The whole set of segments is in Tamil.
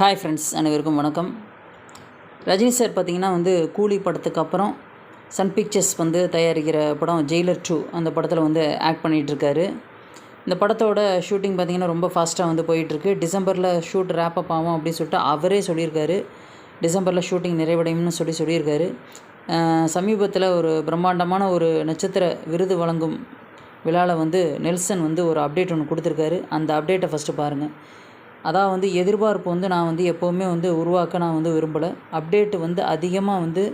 ஹாய் ஃப்ரெண்ட்ஸ், அனைவருக்கும் வணக்கம். ரஜினி சார் பார்த்திங்கன்னா கூலி படத்துக்கு அப்புறம் சன் பிக்சர்ஸ் தயாரிக்கிற படம் ஜெயிலர் 2 அந்த படத்தில் ஆக்ட் பண்ணிகிட்ருக்காரு. இந்த படத்தோட ஷூட்டிங் பார்த்திங்கன்னா ரொம்ப ஃபாஸ்ட்டாக போயிட்டுருக்கு. டிசம்பரில் ஷூட் ரேப்பப் ஆகும் அப்படின்னு சொல்லிட்டு அவரே சொல்லியிருக்காரு. டிசம்பரில் ஷூட்டிங் நிறைவடையும்னு சொல்லியிருக்காரு. சமீபத்தில் ஒரு பிரம்மாண்டமான ஒரு நட்சத்திர விருது வழங்கும் விழாவில் நெல்சன் ஒரு அப்டேட் ஒன்று கொடுத்துருக்காரு. அந்த அப்டேட்டை ஃபஸ்ட்டு பாருங்கள். அதான் எதிர்பார்ப்பு நான் எப்போவுமே உருவாக்க நான் விரும்பலை. அப்டேட்டு அதிகமாக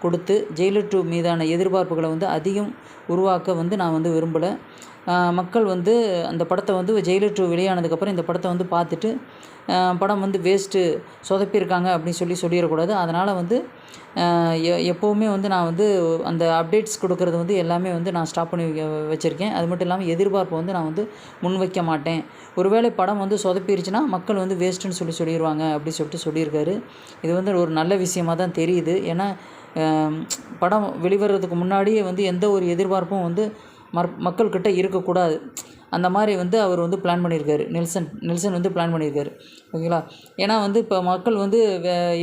கொடுத்து ஜெயிலர் 2 மீதான எதிர்பார்ப்புகளை அதிகம் உருவாக்க நான் விரும்பலை. மக்கள் அந்த படத்தை ஜெயிலர் 2 வெளியானதுக்கப்புறம் இந்த படத்தை பார்த்துட்டு படம் வேஸ்ட்டு சொதப்பியிருக்காங்க அப்படின்னு சொல்லிடக்கூடாது. அதனால் எப்போவுமே நான் அந்த அப்டேட்ஸ் கொடுக்குறது எல்லாமே நான் ஸ்டாப் பண்ணி வச்சுருக்கேன். அது மட்டும் இல்லாமல் எதிர்பார்ப்பை நான் முன்வைக்க மாட்டேன். ஒருவேளை படம் சொதப்பிருச்சுன்னா மக்கள் வேஸ்ட்டுன்னு சொல்லிடுவாங்க அப்படி சொல்லியிருக்காரு. இது ஒரு நல்ல விஷயமாக தான் தெரியுது. ஏன்னா படம் வெளிவரதுக்கு முன்னாடியே எந்த ஒரு எதிர்பார்ப்பும் மக்கள்கிட்ட இருக்கக்கூடாது. அந்த மாதிரி அவர் பிளான் பண்ணியிருக்காரு. நெல்சன் பிளான் பண்ணியிருக்காரு. ஓகேங்களா? ஏன்னா இப்போ மக்கள்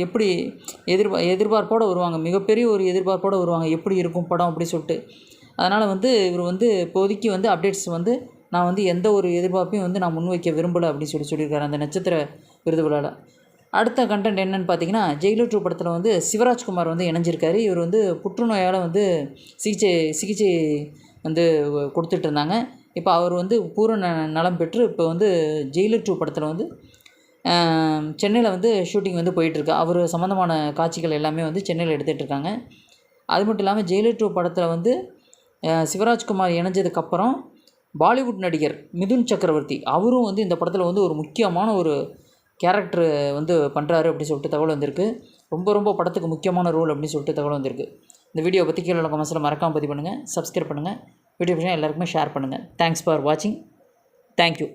எப்படி எதிர்பார்ப்போடு வருவாங்க, மிகப்பெரிய ஒரு எதிர்பார்ப்போடு வருவாங்க, எப்படி இருக்கும் படம் அப்படி சொல்லிட்டு. அதனால் இவர் இப்போதைக்கு அப்டேட்ஸ் நான் எந்த ஒரு எதிர்பார்ப்பையும் நான் முன்வைக்க விரும்பலை அப்படின்னு சொல்லியிருக்காரு அந்த நட்சத்திர விருது விழாவில். அடுத்த கண்டென்ட் என்னென்னு பார்த்தீங்கன்னா, ஜெயிலர் 2 படத்தில் சிவராஜ்குமார் இணைஞ்சிருக்காரு. இவர் புற்றுநோயால் சிகிச்சை கொடுத்துட்ருந்தாங்க. இப்போ அவர் பூரண நலம் பெற்று இப்போ ஜெயிலர் 2 படத்தில் சென்னையில் ஷூட்டிங் போயிட்டுருக்கு. அவர் சம்மந்தமான காட்சிகள் எல்லாமே சென்னையில் எடுத்துகிட்ருக்காங்க. அது மட்டும் இல்லாமல் ஜெயிலர் 2 படத்தில் சிவராஜ்குமார் இணைஞ்சதுக்கப்புறம் பாலிவுட் நடிகர் மிதுன் சக்கரவர்த்தி அவரும் இந்த படத்தில் ஒரு முக்கியமான ஒரு கேரக்டர் பண்ணுறாரு அப்படி சொல்லிட்டு தகவல் வந்திருக்கு. ரொம்ப படத்துக்கு முக்கியமான ரோல் அப்படின்னு சொல்லிட்டு தகவல் வந்திருக்கு. இந்த வீடியோ பற்றி கீழே கமெண்ட்ஸில் மறக்காமல் பதிவு பண்ணுங்கள், சப்ஸ்கிரைப் பண்ணுங்கள், வீடியோ எல்லாருக்குமே ஷேர் பண்ணுங்கள். தேங்க்ஸ் ஃபார் வாட்சிங். தேங்க்யூ.